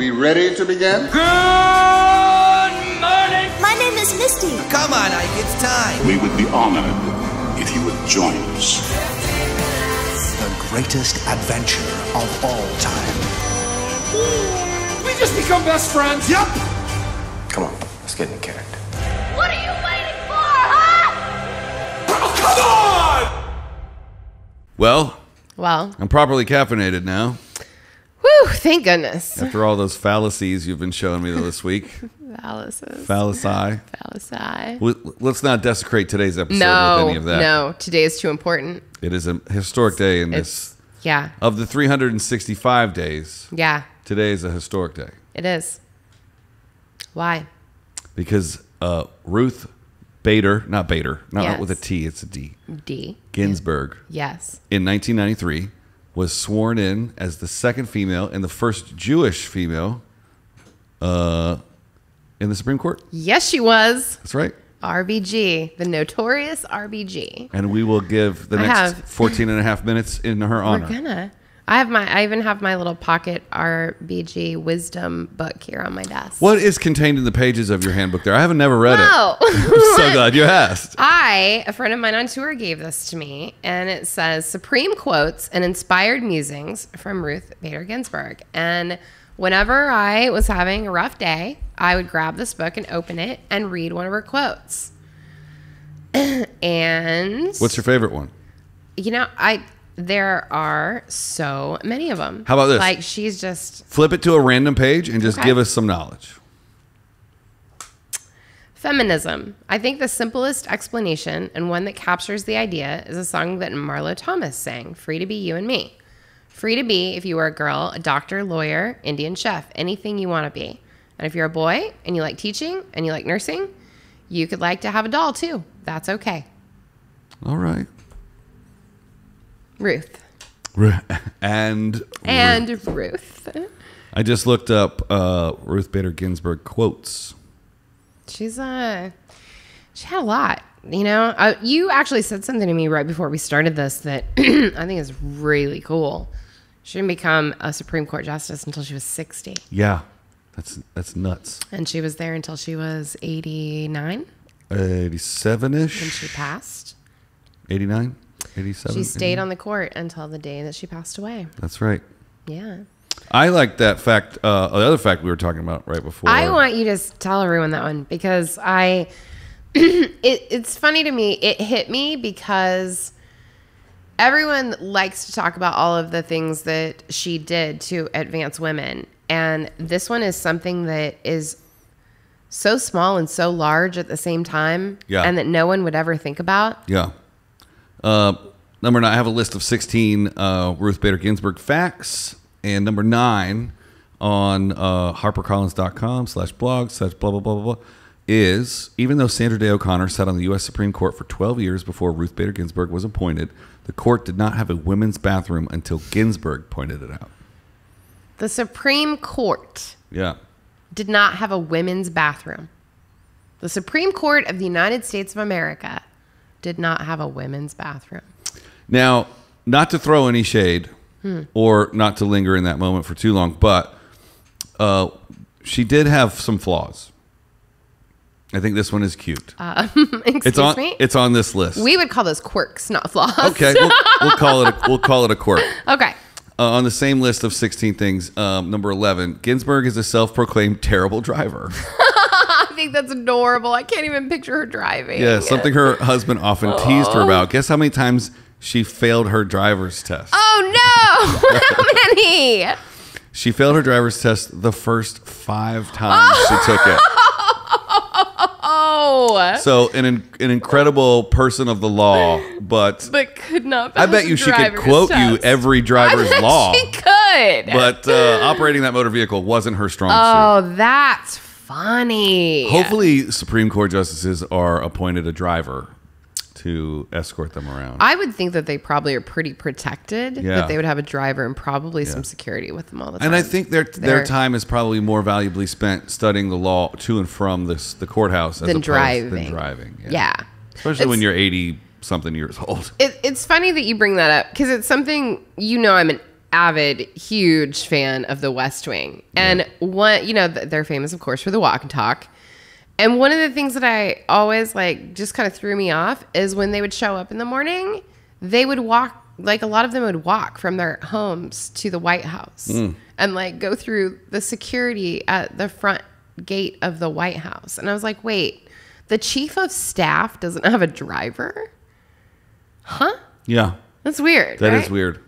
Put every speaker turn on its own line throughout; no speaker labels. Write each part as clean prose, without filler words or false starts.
we ready to begin?
Good morning!
My name is Misty.
Come on, Ike, it's time.
We would be honored if you would join us.
The greatest adventure of all time.
We just become best friends.
Yep!
Come on, let's get in character.
What are you waiting for, huh?
Oh, come on!
Well,
Well,
I'm properly caffeinated now.
whew, thank goodness.
After all those fallacies you've been showing me this week. Fallacy. Let's not desecrate today's episode with any of that.
No, today is too important.
It is a historic day in this.
Yeah.
Of the 365 days,
Yeah,
today is a historic day.
it is. Why?
Because Ruth Bader, not
Yes.
with a T, it's a D.
D.
Ginsburg,
Yes.
in 1993, was sworn in as the second female and the first Jewish female in the Supreme Court.
Yes, she was.
That's right.
RBG, the notorious RBG.
And we will give the next 14 and a half minutes in her honor.
We're gonna. I even have my little pocket RBG wisdom book here on my desk.
What is contained in the pages of your handbook there? I haven't never read it.
Oh.
I'm so glad you asked.
A friend of mine on tour gave this to me, and it says Supreme Quotes and Inspired Musings from Ruth Bader Ginsburg. And whenever I was having a rough day, I would grab this book and open it and read one of her quotes. And
What's your favorite one?
you know, there are so many of them.
How about this?
Like, she's just
Flip it to a random page and just
Okay.
give us some knowledge.
feminism. I think the simplest explanation and one that captures the idea is a song that Marlo Thomas sang, Free to Be You and Me. Free to be if you were a girl, a doctor, lawyer, Indian chef, anything you want to be. And if you're a boy and you like teaching and you like nursing, you could like to have a doll too. That's okay.
All right.
Ruth.
And
Ruth.
I just looked up Ruth Bader Ginsburg quotes.
She had a lot. You know, you actually said something to me right before we started this that I think is really cool. She didn't become a Supreme Court justice until she was 60.
Yeah, that's nuts.
And she was there until she was 89.
87-ish.
And she passed.
89, 87.
She stayed on the court until the day that she passed away.
That's right.
Yeah.
I like that fact. The other fact we were talking about right before.
I want you to tell everyone that one because it's funny to me. It hit me because everyone likes to talk about all of the things that she did to advance women. And this one is something that is so small and so large at the same time.
Yeah.
And that no one would ever think about.
Yeah. Number 9, I have a list of 16 Ruth Bader Ginsburg facts. And number 9 on harpercollins.com/blog/blah, blah, blah, blah, blah, is even though Sandra Day O'Connor sat on the U.S. Supreme Court for 12 years before Ruth Bader Ginsburg was appointed, the court did not have a women's bathroom until Ginsburg pointed it out.
The Supreme Court
Yeah.
did not have a women's bathroom. The Supreme Court of the United States of America did not have a women's bathroom.
Now, not to throw any shade or not to linger in that moment for too long, but she did have some flaws. I think this one is cute.
Excuse me?
It's on this list.
We would call those quirks, not flaws.
Okay, we'll call it a quirk.
Okay.
On the same list of 16 things, number 11, Ginsburg is a self-proclaimed terrible driver.
I think that's adorable. I can't even picture her driving.
Yeah, something her husband often teased her about. Guess how many times she failed her driver's test?
Oh, no. How many?
She failed her driver's test the first 5 times she took it.
Oh.
So an incredible person of the law, but
could not.
I bet you she could quote you every driver's law.
She could.
But operating that motor vehicle wasn't her strong suit.
Oh, that's funny.
Hopefully, Supreme Court justices are appointed a driver to escort them around.
I would think that they probably are pretty protected.
Yeah.
That they would have a driver and probably some security with them all the time.
And I think their time is probably more valuably spent studying the law to and from the courthouse
than driving.
Than driving.
Yeah.
Especially when you're 80-something years old.
It's funny that you bring that up because it's something, you know, I'm an avid, huge fan of The West Wing. And one, they're famous, of course, for the walk and talk. And one of the things that I always like just kind of threw me off is when they would show up in the morning, they would walk, like a lot of them would walk from their homes to the White House and like go through the security at the front gate of the White House. And I was like, wait, the chief of staff doesn't have a driver? Huh?
Yeah.
That's weird.
That
right?
is weird.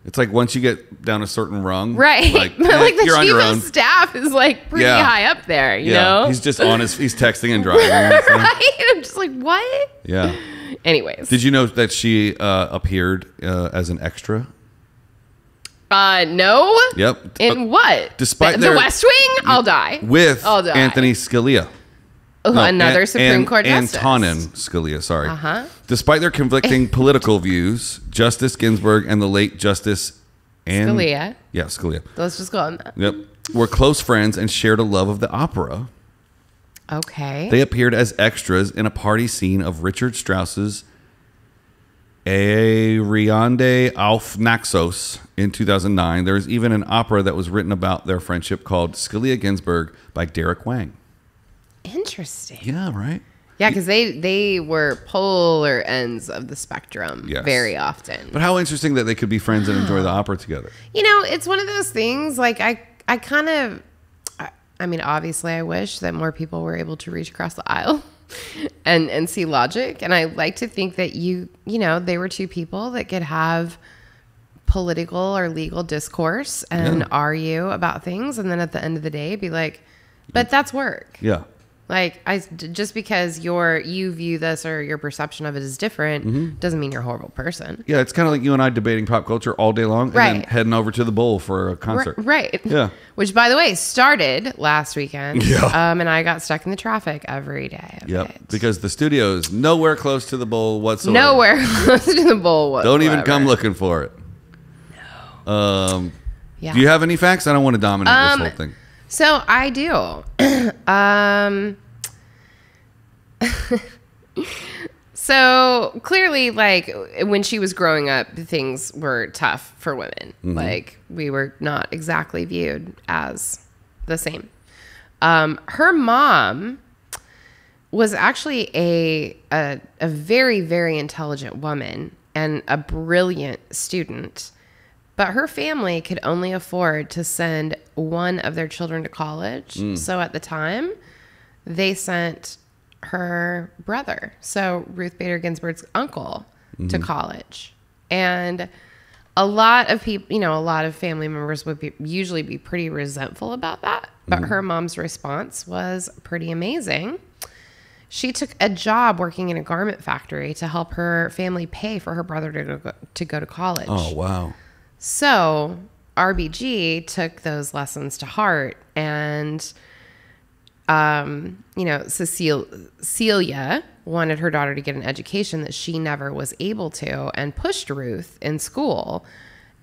It's like once you get down a certain rung,
right?
Like,
like the
you're on
chief
your
of
own.
staff is like pretty high up there, you know?
He's just on he's texting and driving.
Right? I'm just like, what?
Yeah.
Anyways.
Did you know that she appeared as an extra?
No.
Yep.
In what?
Despite
the West Wing? I'll die.
With Anthony Scalia.
Another Supreme Court justice.
Antonin Scalia, sorry. Despite their conflicting political views, Justice Ginsburg and the late Justice
Scalia.
Yeah, Scalia.
Let's just go on that.
Yep. Were close friends and shared a love of the opera.
Okay.
They appeared as extras in a party scene of Richard Strauss's Ariadne auf Naxos in 2009. There's even an opera that was written about their friendship called Scalia Ginsburg by Derek Wang.
Interesting.
Yeah, right?
Yeah, because they were polar ends of the spectrum very often.
But how interesting that they could be friends and enjoy the opera together.
It's one of those things, like I kind of, I mean, obviously I wish that more people were able to reach across the aisle and see logic. And I like to think that they were two people that could have political or legal discourse and argue about things. And then at the end of the day, be like, but that's work.
Yeah.
Like, just because you view this or your perception of it is different doesn't mean you're a horrible person.
Yeah, it's kind of like you and I debating pop culture all day long and then heading over to the bowl for a concert.
Right.
Yeah.
Which, by the way, started last weekend.
Yeah.
And I got stuck in the traffic every day.
Because the studio is nowhere close to the bowl whatsoever.
Nowhere close to the bowl whatsoever.
Don't even come looking for it. No. Do you have any facts? I don't want to dominate this whole thing.
So I do. So clearly, like, when she was growing up, things were tough for women. Like, we were not exactly viewed as the same. Her mom was actually a very, very intelligent woman and a brilliant student. But her family could only afford to send one of their children to college. So at the time, they sent her brother, so Ruth Bader Ginsburg's uncle, to college. And a lot of people, a lot of family members would usually be pretty resentful about that. But her mom's response was pretty amazing. She took a job working in a garment factory to help her family pay for her brother to go to college.
Oh, wow.
So RBG took those lessons to heart, and Celia wanted her daughter to get an education that she never was able to, and pushed Ruth in school.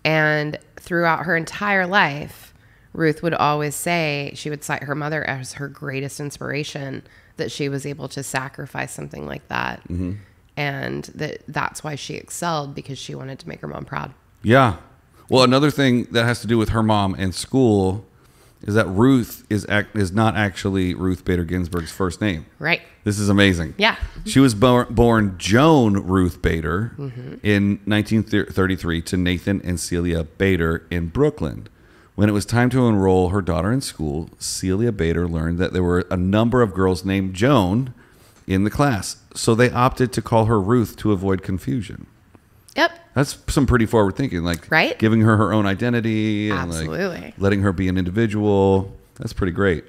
And throughout her entire life, Ruth would always say, she would cite her mother as her greatest inspiration, that she was able to sacrifice something like that. And that's why she excelled, because she wanted to make her mom proud.
Yeah. Well, another thing that has to do with her mom and school is that Ruth is not actually Ruth Bader Ginsburg's first name.
Right.
This is amazing.
Yeah.
She was born Joan Ruth Bader in 1933 to Nathan and Celia Bader in Brooklyn. When it was time to enroll her daughter in school, Celia Bader learned that there were a number of girls named Joan in the class. So they opted to call her Ruth to avoid confusion.
Yep.
That's some pretty forward thinking, like giving her own identity and like letting her be an individual. That's pretty great.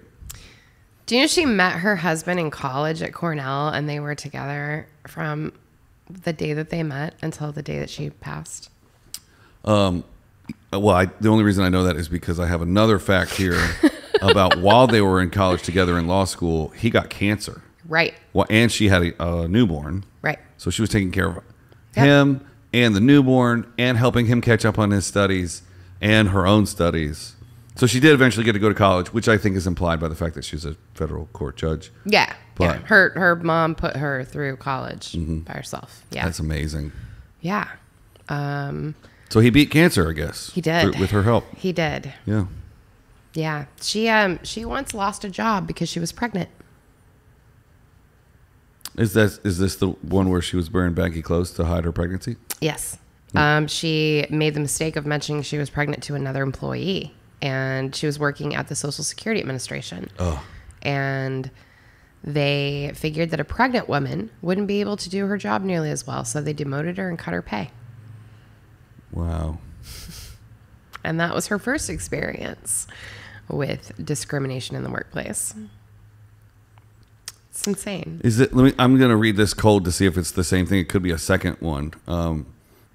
Do you know she met her husband in college at Cornell, and they were together from the day that they met until the day that she passed?
Well, the only reason I know that is because I have another fact here about while they were in college together in law school, he got cancer.
Right.
Well, and she had a newborn.
Right.
So she was taking care of him and the newborn and helping him catch up on his studies and her own studies. So she did eventually get to go to college, which I think is implied by the fact that she's a federal court judge.
Yeah. But her mom put her through college by herself. Yeah.
That's amazing.
Yeah.
So he beat cancer, I guess.
He did.
With her help.
He did.
Yeah.
Yeah. She once lost a job because she was pregnant.
Is this the one where she was wearing baggy clothes to hide her pregnancy?
Yes. She made the mistake of mentioning she was pregnant to another employee, and she was working at the Social Security Administration.
Oh.
And they figured that a pregnant woman wouldn't be able to do her job nearly as well, so they demoted her and cut her pay.
Wow.
And that was her first experience with discrimination in the workplace. It's insane.
I'm going to read this cold to see if it's the same thing. It could be a second one.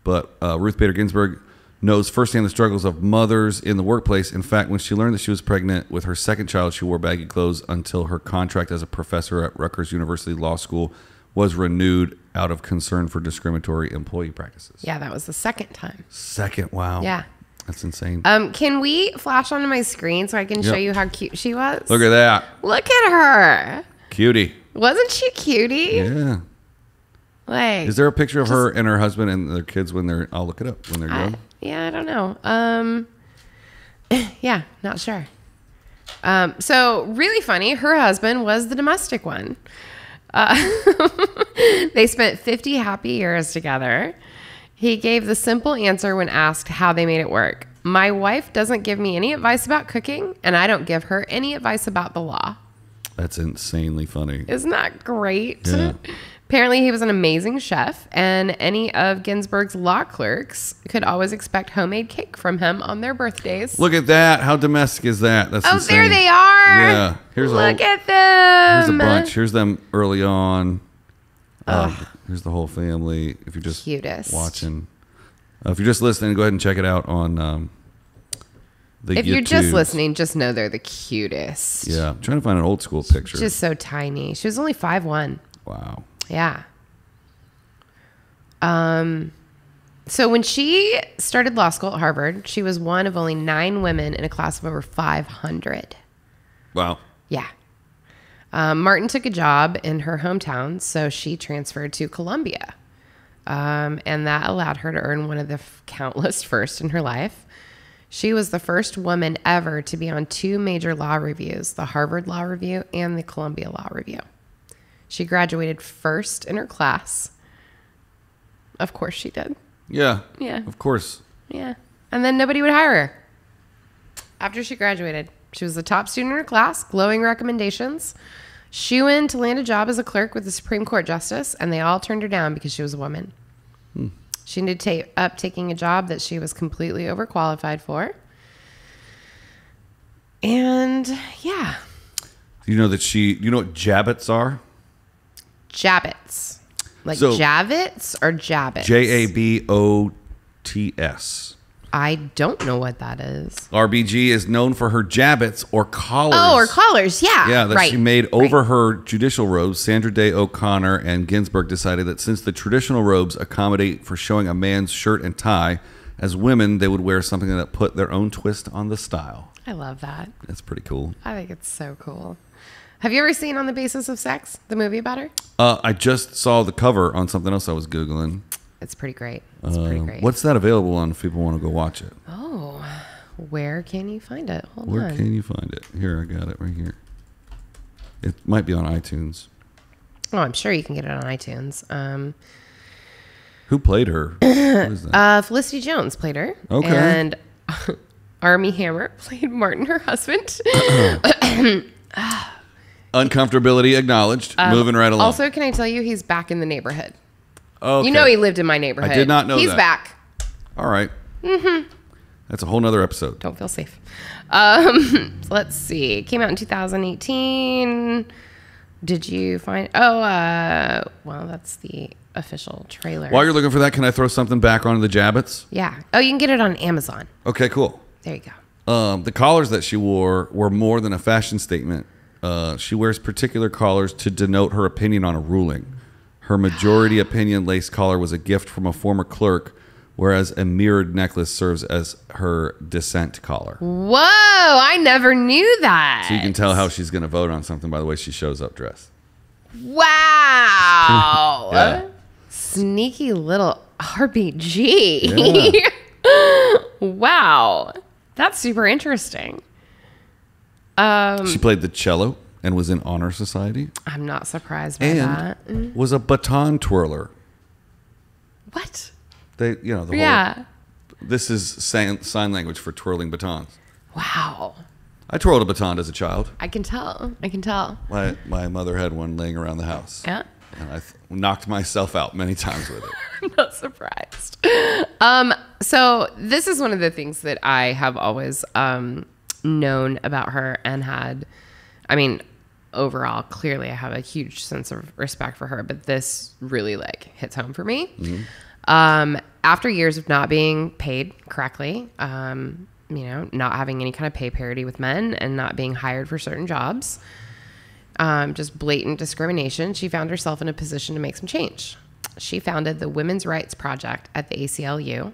But Ruth Bader Ginsburg knows firsthand the struggles of mothers in the workplace. In fact, when she learned that she was pregnant with her second child, she wore baggy clothes until her contract as a professor at Rutgers University Law School was renewed out of concern for discriminatory employee practices.
Yeah, that was the second time.
Second, wow.
Yeah.
That's insane.
Can we flash onto my screen so I can show you how cute she was?
Look at that.
Look at her.
Cutie.
Wasn't she cutie?
Yeah.
Like,
is there a picture of her and her husband and their kids when they're, I'll look it up, when they're grown?
Yeah, I don't know. Yeah, not sure. So really funny. Her husband was the domestic one. They spent 50 happy years together. He gave the simple answer when asked how they made it work. My wife doesn't give me any advice about cooking, and I don't give her any advice about the law.
That's insanely funny.
Isn't that great?
Yeah.
Apparently, he was an amazing chef, and any of Ginsburg's law clerks could always expect homemade cake from him on their birthdays.
Look at that. How domestic is that? That's insane.
There they are.
Yeah.
Look at them.
Here's a bunch. Here's them early on. Here's the whole family. If you're just
Cutest.
watching. If you're just listening, go ahead and check it out on the
If you're just
YouTubes.
listening, just know they're the cutest.
Yeah. I'm trying to find an old school picture.
Just so tiny. She was only 5'1".
Wow.
Yeah. So when she started law school at Harvard, she was one of only 9 women in a class of over 500.
Wow.
Yeah. Martin took a job in her hometown, so she transferred to Columbia. And that allowed her to earn one of the countless firsts in her life. She was the first woman ever to be on 2 major law reviews, the Harvard Law Review and the Columbia Law Review. She graduated first in her class. Of course she did.
Yeah.
Yeah.
Of course.
Yeah. And then nobody would hire her. After she graduated, she was the top student in her class, glowing recommendations, shoo-in to land a job as a clerk with the Supreme Court Justice, and they all turned her down because she was a woman. She ended up taking a job that she was completely overqualified for. And yeah.
You know that you know what Jabbits are?
Jabbits. Like
So-
Javits or Jabbits?
Jabots.
I don't know what that is.
RBG is known for her jabbits or collars.
Oh, or collars. Yeah.
Yeah, that
right.
she made over her judicial robes. Sandra Day O'Connor and Ginsburg decided that since the traditional robes accommodate for showing a man's shirt and tie, as women, they would wear something that put their own twist on the style.
I love that.
That's pretty cool.
I think it's so cool. Have you ever seen On the Basis of Sex, the movie about her?
I just saw the cover on something else I was Googling.
It's pretty great. It's pretty great.
What's that available on if people want to go watch it?
Oh, where can you find it? Hold
Where
on.
can you find it? Here, I got it right here. It might be on iTunes.
Oh, I'm sure you can get it on iTunes.
Who played her? What is that?
Felicity Jones played her.
Okay.
And Armie Hammer played Martin, her husband.
Uncomfortability acknowledged. Moving right along.
Also, can I tell you, he's back in the neighborhood.
Okay.
You know he lived in my neighborhood.
I did not know
He's
that.
back.
All right. Mm-hmm. That's a whole nother episode.
Don't feel safe. Let's see. It came out in 2018. Did you find... well, that's the official trailer.
While you're looking for that, can I throw something back onto the Jabbits?
Yeah. Oh, you can get it on Amazon.
Okay, cool.
There you go.
The collars that she wore were more than a fashion statement. She wears particular collars to denote her opinion on a ruling. Her majority opinion lace collar was a gift from a former clerk, whereas a mirrored necklace serves as her dissent collar.
Whoa, I never knew that.
So you can tell how she's going to vote on something by the way she shows up dressed.
Wow.
Yeah.
Sneaky little RBG.
Yeah.
Wow. That's super interesting.
She played the cello and was in honor society.
I'm not surprised by
And
that.
was a baton twirler.
What?
The whole.
Yeah.
This is sign language for twirling batons.
Wow.
I twirled a baton as a child.
I can tell. I can tell.
My mother had one laying around the house.
Yeah.
And I knocked myself out many times with it.
I'm not surprised. So this is one of the things that I have always known about her and had, I mean, overall, clearly I have a huge sense of respect for her, but this really like hits home for me. After years of not being paid correctly, not having any kind of pay parity with men and not being hired for certain jobs, just blatant discrimination, she found herself in a position to make some change. She founded the Women's Rights Project at the ACLU,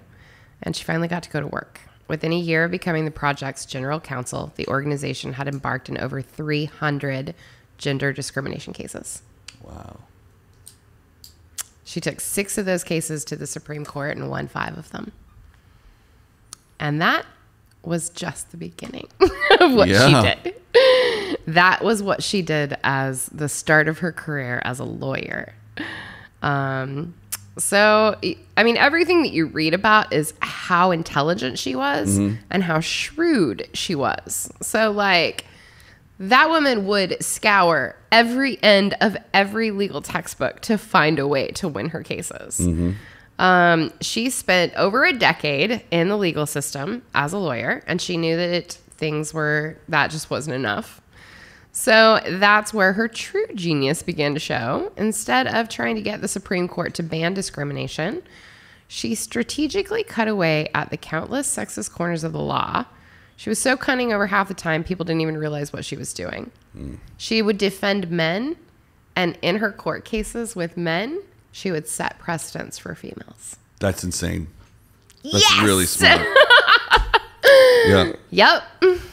and she finally got to go to work. Within a year of becoming the project's general counsel, the organization had embarked on over 300 gender discrimination cases.
Wow.
She took 6 of those cases to the Supreme Court and won 5 of them. And that was just the beginning of what she did. That was what she did as the start of her career as a lawyer. So, I mean, everything that you read about is how intelligent she was and how shrewd she was. So, like, that woman would scour every end of every legal textbook to find a way to win her cases. She spent over a decade in the legal system as a lawyer, and she knew that that just wasn't enough. So that's where her true genius began to show. Instead of trying to get the Supreme Court to ban discrimination, she strategically cut away at the countless sexist corners of the law. She was so cunning over half the time, people didn't even realize what she was doing. She would defend men, and in her court cases with men, she would set precedents for females.
That's insane. That's really smart. Yeah.
Yep.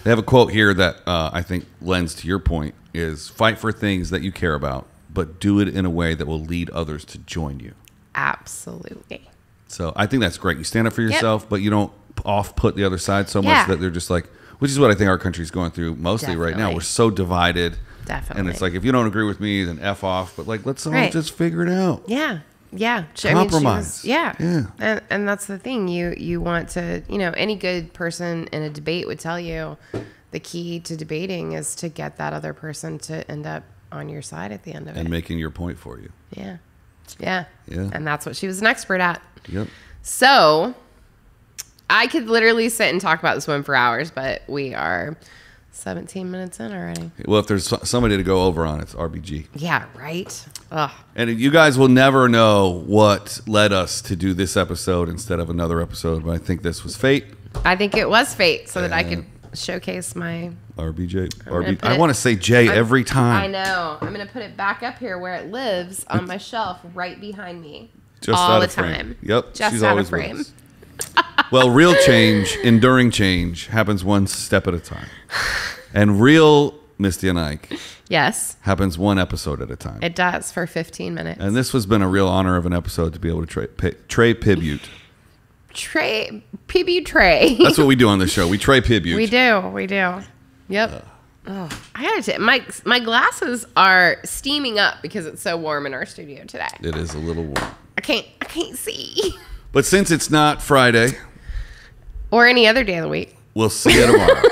They have a quote here that I think lends to your point is fight for things that you care about, but do it in a way that will lead others to join you.
Absolutely.
So I think that's great. You stand up for yourself, but you don't off-put the other side so much that they're just like, which is what I think our country's going through mostly right now. We're so divided.
Definitely.
And it's like, if you don't agree with me, then F off. But like, let's all just figure it out.
Yeah. Yeah.
Compromise.
And that's the thing. You want to, any good person in a debate would tell you the key to debating is to get that other person to end up on your side at the end of it.
And making your point for you.
Yeah. Yeah. And that's what she was an expert at.
Yep.
So I could literally sit and talk about this one for hours, but we are 17 minutes in already.
Well, if there's somebody to go over on, it's RBG.
Yeah, right? Ugh.
And you guys will never know what led us to do this episode instead of another episode, but I think this was fate.
I think it was fate so that I could showcase my...
RBJ. I want to say J every time.
I know. I'm going to put it back up here where it lives on my shelf right behind me.
Just
all
out
the
of frame.
time.
Yep.
Just
she's
out
always
of frame.
with us. Well, real change, enduring change, happens one step at a time. And real Misty and Ike
yes
happens one episode at a time.
It does for 15 minutes.
And this has been a real honor of an episode to be able to tray pibute.
Pibute tray.
That's what we do on this show. We tray pibute.
We do. Yep. I gotta say, my glasses are steaming up because it's so warm in our studio today.
It is a little warm.
I can't see.
But since it's not Friday
or any other day of the week,
we'll see you tomorrow.